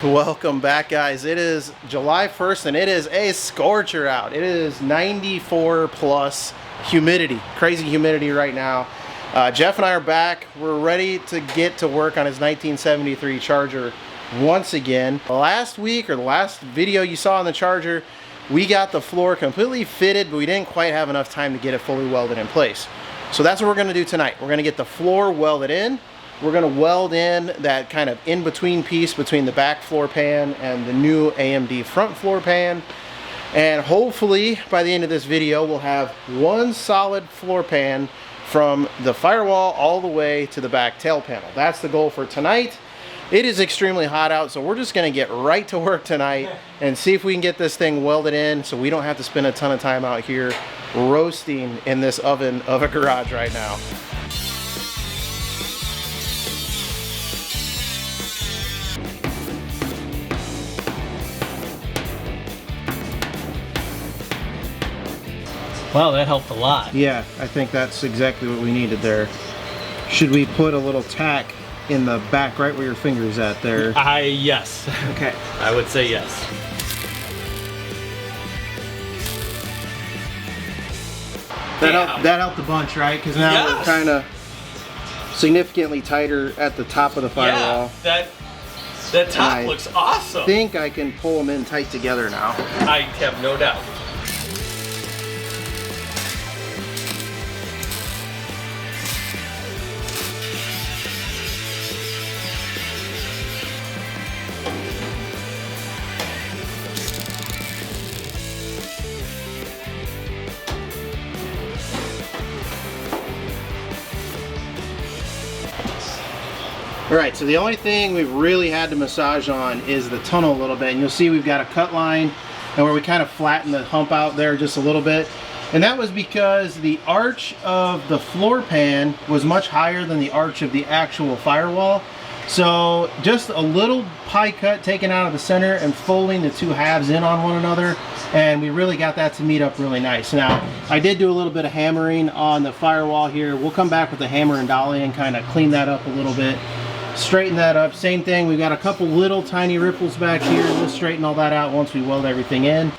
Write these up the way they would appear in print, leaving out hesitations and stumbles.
Welcome back, guys. It is July 1st and it is a scorcher out. It is 94 plus humidity, crazy humidity right now. Jeff and I are back. We're ready to get to work on his 1973 Charger once again. Last week, or the last video you saw on the Charger, we got the floor completely fitted, but we didn't quite have enough time to get it fully welded in place. So that's what we're going to do tonight. We're going to get the floor welded in. We're going to weld in that kind of in-between piece between the back floor pan and the new AMD front floor pan. And hopefully by the end of this video, we'll have one solid floor pan from the firewall all the way to the back tail panel. That's the goal for tonight. It is extremely hot out, so we're just going to get right to work tonight and see if we can get this thing welded in so we don't have to spend a ton of time out here roasting in this oven of a garage right now. Wow, that helped a lot. Yeah, I think that's exactly what we needed there. Should we put a little tack in the back right where your finger's at there? Yes. Okay. I would say yes. That helped a bunch, right? Because now we're kind of significantly tighter at the top of the firewall. Yeah, that top looks awesome. I think I can pull them in tight together now. I have no doubt. Alright, so the only thing we've really had to massage on is the tunnel a little bit. And you'll see we've got a cut line and where we kind of flatten the hump out there just a little bit. And that was because the arch of the floor pan was much higher than the arch of the actual firewall. So just a little pie cut taken out of the center and folding the two halves in on one another, and we really got that to meet up really nice. Now, I did do a little bit of hammering on the firewall here. We'll come back with the hammer and dolly and kind of clean that up a little bit. Straighten that up. Same thing, we've got a couple little tiny ripples back here. We'll straighten all that out once we weld everything in.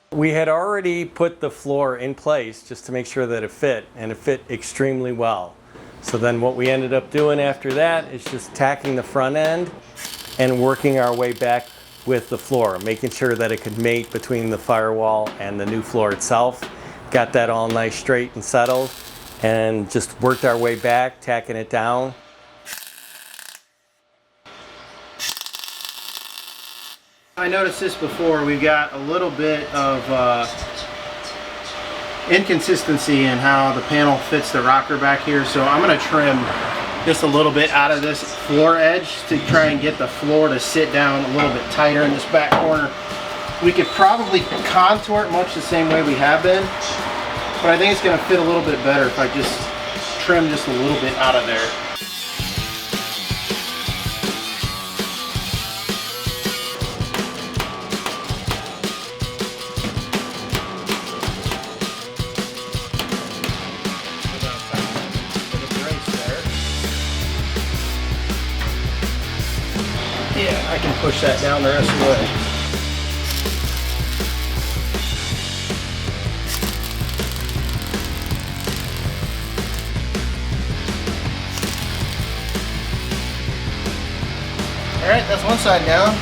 We had already put the floor in place just to make sure that it fit, and it fit extremely well. So then what we ended up doing after that is just tacking the front end and working our way back with the floor, making sure that it could mate between the firewall and the new floor itself. Got that all nice straight and settled, and just worked our way back, tacking it down. I noticed this before, we've got a little bit of inconsistency in how the panel fits the rocker back here, so I'm going to trim just a little bit out of this floor edge to try and get the floor to sit down a little bit tighter in this back corner. We could probably contour it much the same way we have been, but I think it's going to fit a little bit better if I just trim just a little bit out of there. Yeah, I can push that down the rest of the way. All right, that's one side down.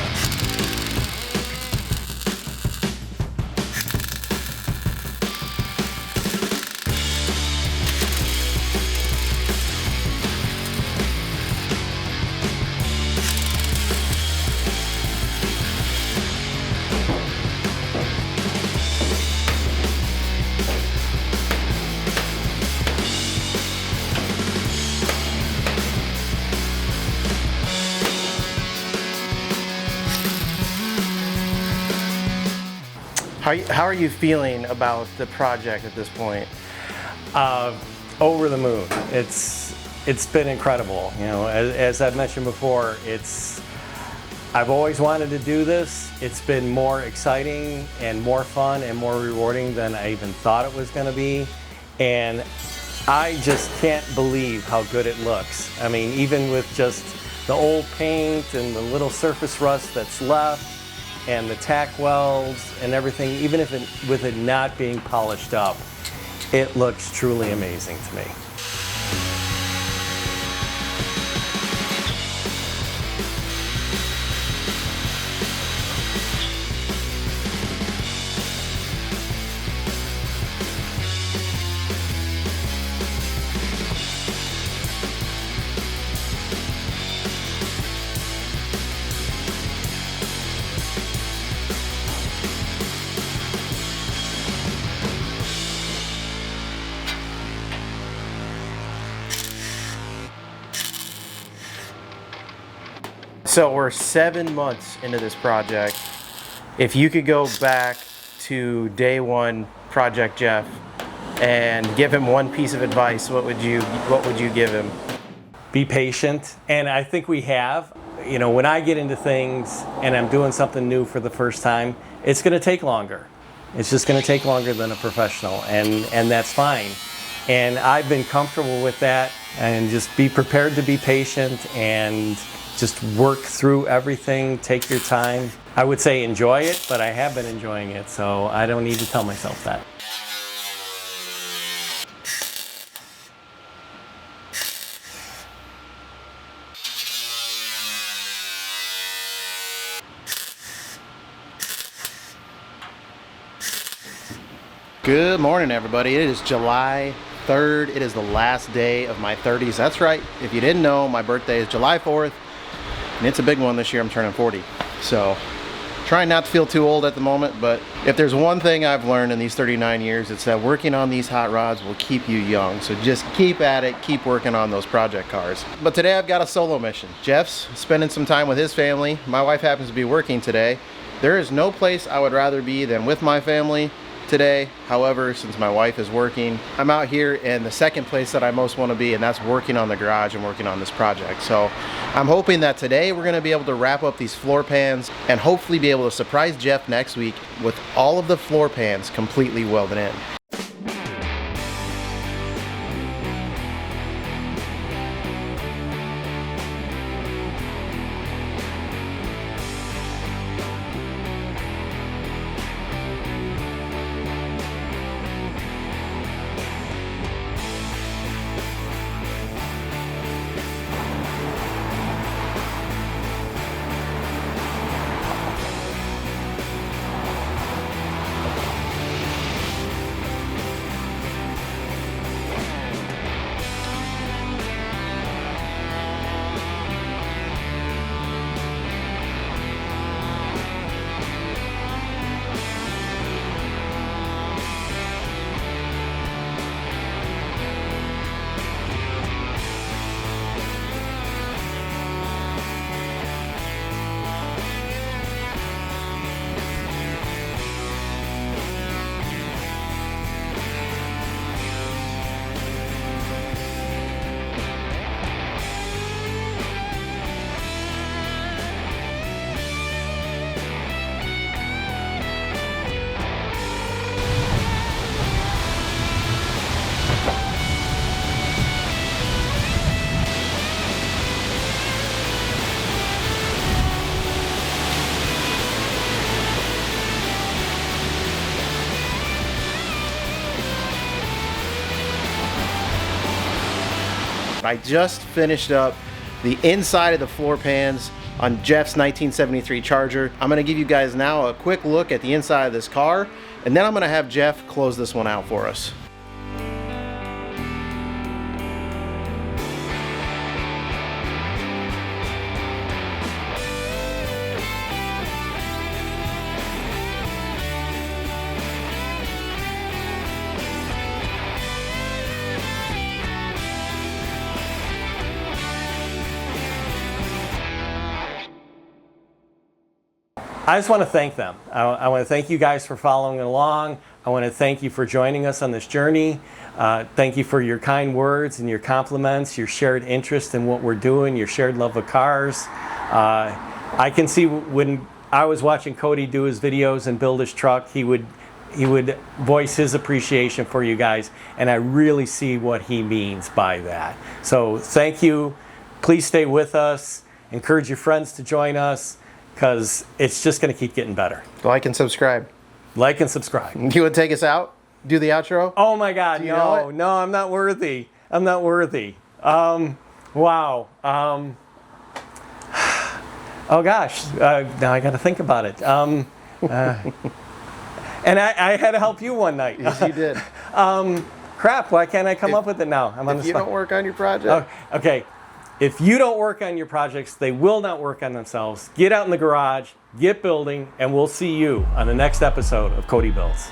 How are you feeling about the project at this point? Over the moon. It's been incredible. You know, as I've mentioned before, I've always wanted to do this. It's been more exciting and more fun and more rewarding than I even thought it was going to be. And I just can't believe how good it looks. I mean, even with just the old paint and the little surface rust that's left and the tack welds and everything, even if with it not being polished up, it looks truly amazing to me. So we're 7 months into this project. If you could go back to day one, Project Jeff, and give him one piece of advice, what would you give him? Be patient, and I think we have. You know, when I get into things and I'm doing something new for the first time, it's going to take longer. It's just going to take longer than a professional, and that's fine. And I've been comfortable with that, and just be prepared to be patient and just work through everything, take your time. I would say enjoy it, but I have been enjoying it, so I don't need to tell myself that. Good morning, everybody. It is July 3rd. It is the last day of my 30s. That's right. If you didn't know, my birthday is July 4th. And it's a big one this year. I'm turning 40. So trying not to feel too old at the moment, but if there's one thing I've learned in these 39 years, it's that working on these hot rods will keep you young. So just keep at it, keep working on those project cars. But today I've got a solo mission. Jeff's spending some time with his family. My wife happens to be working today. There is no place I would rather be than with my family today. However, since my wife is working, I'm out here in the second place that I most want to be, and that's working on the garage and working on this project. So I'm hoping that today we're going to be able to wrap up these floor pans and hopefully be able to surprise Jeff next week with all of the floor pans completely welded in. I just finished up the inside of the floor pans on Jeff's 1973 Charger. I'm gonna give you guys now a quick look at the inside of this car, and then I'm gonna have Jeff close this one out for us. I just want to thank them. I want to thank you guys for following along. I want to thank you for joining us on this journey. Thank you for your kind words and your compliments, your shared interest in what we're doing, your shared love of cars. I can see when I was watching Cody do his videos and build his truck, he would voice his appreciation for you guys, and I really see what he means by that. So thank you. Please stay with us. Encourage your friends to join us, because it's just going to keep getting better. Like and subscribe. Like and subscribe. You would take us out? Do the outro? Oh my God, Do you know it? no, I'm not worthy. I'm not worthy. Wow. Oh gosh, now I got to think about it. And I had to help you one night. Yes, you did. Crap, why can't I come up with it now? I'm on the If you spot. don't work on your project. Oh, okay. If you don't work on your projects, they will not work on themselves. Get out in the garage, get building, and we'll see you on the next episode of Cody Builds.